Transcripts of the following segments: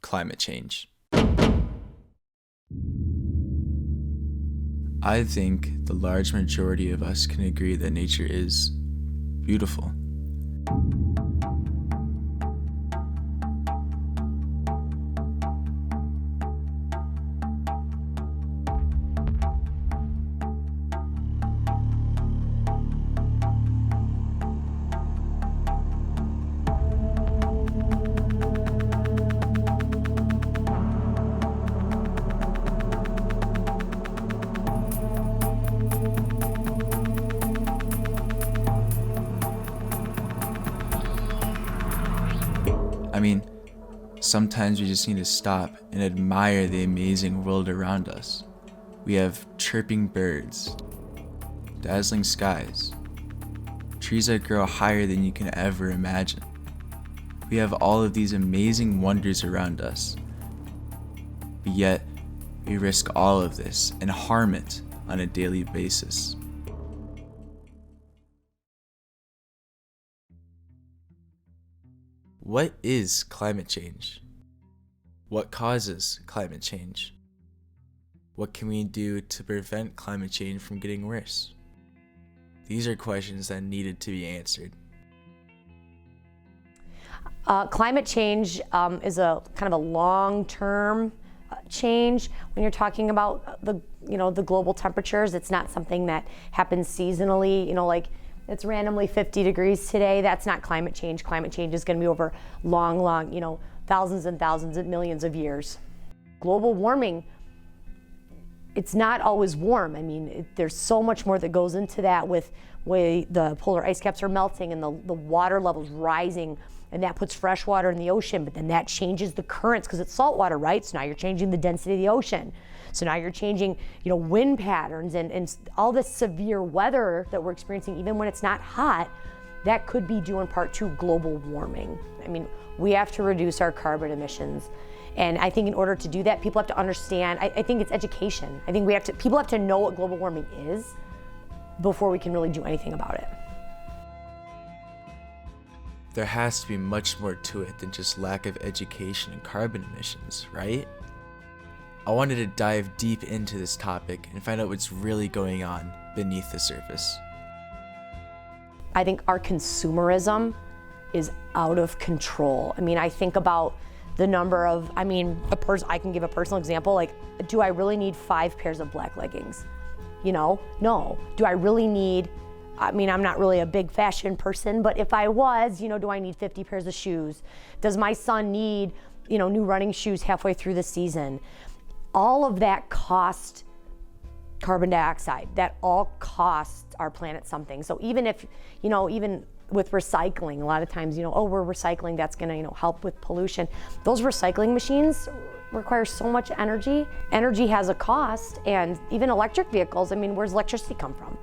Climate change. I think the large majority of us can agree that nature is beautiful. I mean, sometimes we just need to stop and admire the amazing world around us. We have chirping birds, dazzling skies, trees that grow higher than you can ever imagine. We have all of these amazing wonders around us, but yet we risk all of this and harm it on a daily basis. What is climate change? What causes climate change? What can we do to prevent climate change from getting worse? These are questions that needed to be answered. Climate change is a kind of a long-term change. When you're talking about the global temperatures, it's not something that happens seasonally. Like it's randomly 50 degrees today. That's not climate change. Climate change is going to be over long, thousands and thousands and millions of years. Global warming, it's not always warm. I mean, there's so much more that goes into that with way the polar ice caps are melting and the water levels rising, and that puts fresh water in the ocean, but then that changes the currents because it's salt water, right? So now you're changing the density of the ocean. So now you're changing, wind patterns and all this severe weather that we're experiencing, even when it's not hot, that could be due in part to global warming. I mean, we have to reduce our carbon emissions. And I think in order to do that, people have to understand, I think it's education. I think people have to know what global warming is before we can really do anything about it. There has to be much more to it than just lack of education and carbon emissions, right? I wanted to dive deep into this topic and find out what's really going on beneath the surface. I think our consumerism is out of control. I mean, I think about the number of, I can give a personal example, like, do I really need 5 pairs of black leggings? No. Do I really need, I'm not really a big fashion person, but if I was, do I need 50 pairs of shoes? Does my son need, new running shoes halfway through the season? All of that cost carbon dioxide. That all costs our planet something. So even if, even with recycling, a lot of times, we're recycling, that's gonna, help with pollution. Those recycling machines require so much energy. Energy has a cost, and even electric vehicles, where's electricity come from?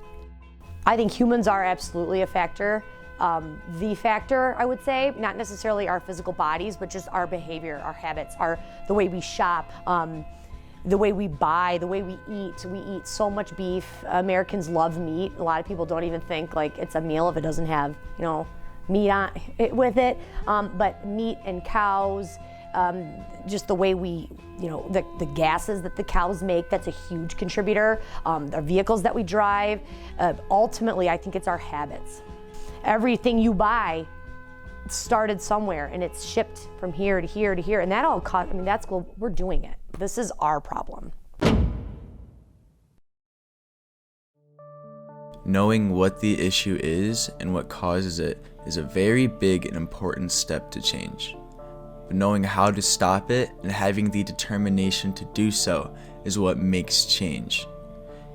I think humans are absolutely a factor. The factor, I would say, not necessarily our physical bodies, but just our behavior, our habits, the way we shop, the way we buy, the way we eat. We eat so much beef. Americans love meat. A lot of people don't even think like it's a meal if it doesn't have, meat on it with it. But meat and cows, just the way we, the gases that the cows make, that's a huge contributor. The vehicles that we drive. Ultimately, I think it's our habits. Everything you buy started somewhere and it's shipped from here to here to here. And that all costs, that's cool. We're doing it. This is our problem. Knowing what the issue is and what causes it is a very big and important step to change. But knowing how to stop it and having the determination to do so is what makes change.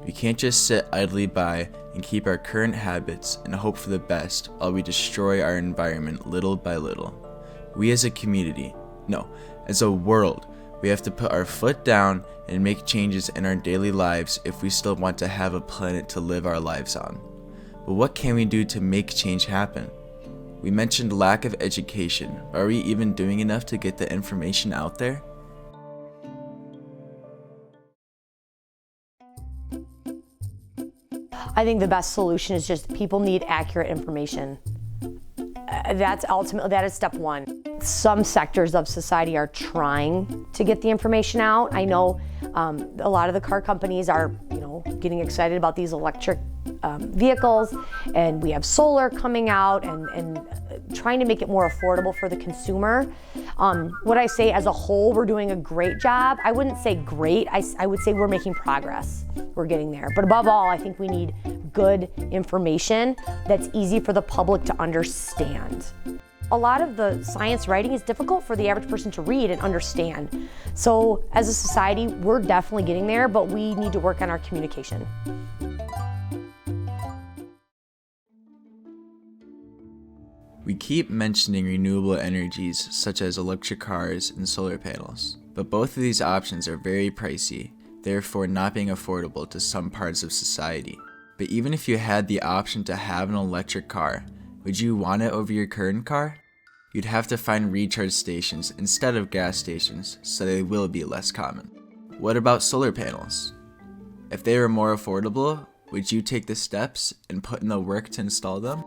We can't just sit idly by and keep our current habits and hope for the best while we destroy our environment little by little. We as a community, no, as a world, we have to put our foot down and make changes in our daily lives if we still want to have a planet to live our lives on. But what can we do to make change happen? We mentioned lack of education. Are we even doing enough to get the information out there? I think the best solution is just people need accurate information. That is step one. Some sectors of society are trying to get the information out. I know a lot of the car companies are, getting excited about these electric vehicles, and we have solar coming out and trying to make it more affordable for the consumer. What I say as a whole, we're doing a great job. I wouldn't say great, I would say we're making progress. We're getting there. But above all, I think we need good information that's easy for the public to understand. A lot of the science writing is difficult for the average person to read and understand. So as a society, we're definitely getting there, but we need to work on our communication. We keep mentioning renewable energies such as electric cars and solar panels, but both of these options are very pricey, therefore not being affordable to some parts of society. But even if you had the option to have an electric car, would you want it over your current car? You'd have to find recharge stations instead of gas stations, so they will be less common. What about solar panels? If they were more affordable, would you take the steps and put in the work to install them?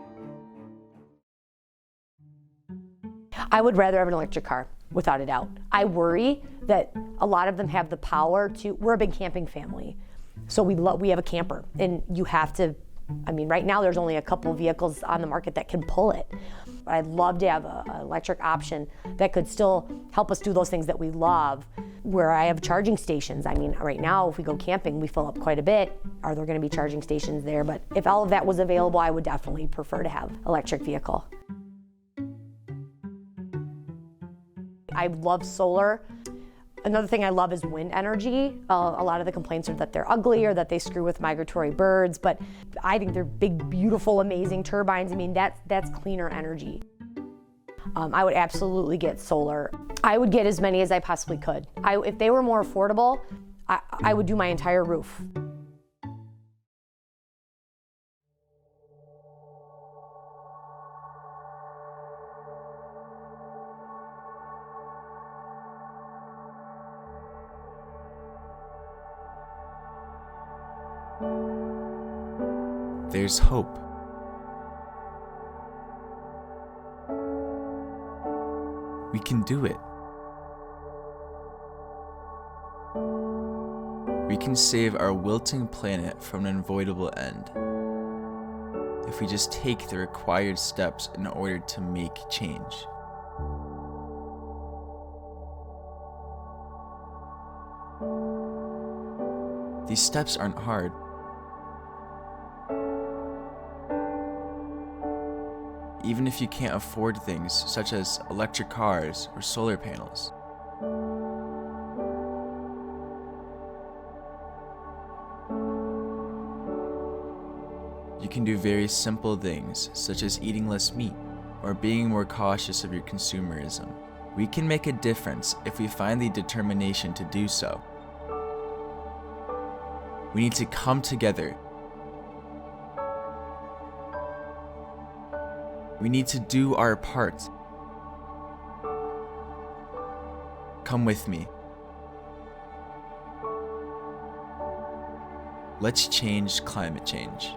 I would rather have an electric car, without a doubt. I worry that a lot of them have the power to, we're a big camping family, so we have a camper, and you have to, right now there's only a couple vehicles on the market that can pull it. But I'd love to have an electric option that could still help us do those things that we love, where I have charging stations. Right now, if we go camping, we fill up quite a bit. Are there gonna be charging stations there? But if all of that was available, I would definitely prefer to have electric vehicle. I love solar. Another thing I love is wind energy. A lot of the complaints are that they're ugly or that they screw with migratory birds, but I think they're big, beautiful, amazing turbines. That's cleaner energy. I would absolutely get solar. I would get as many as I possibly could. If they were more affordable, I would do my entire roof. There's hope. We can do it. We can save our wilting planet from an unavoidable end if we just take the required steps in order to make change. These steps aren't hard. Even if you can't afford things such as electric cars or solar panels. You can do very simple things such as eating less meat or being more cautious of your consumerism. We can make a difference if we find the determination to do so. We need to come together. We need to do our part. Come with me. Let's change climate change.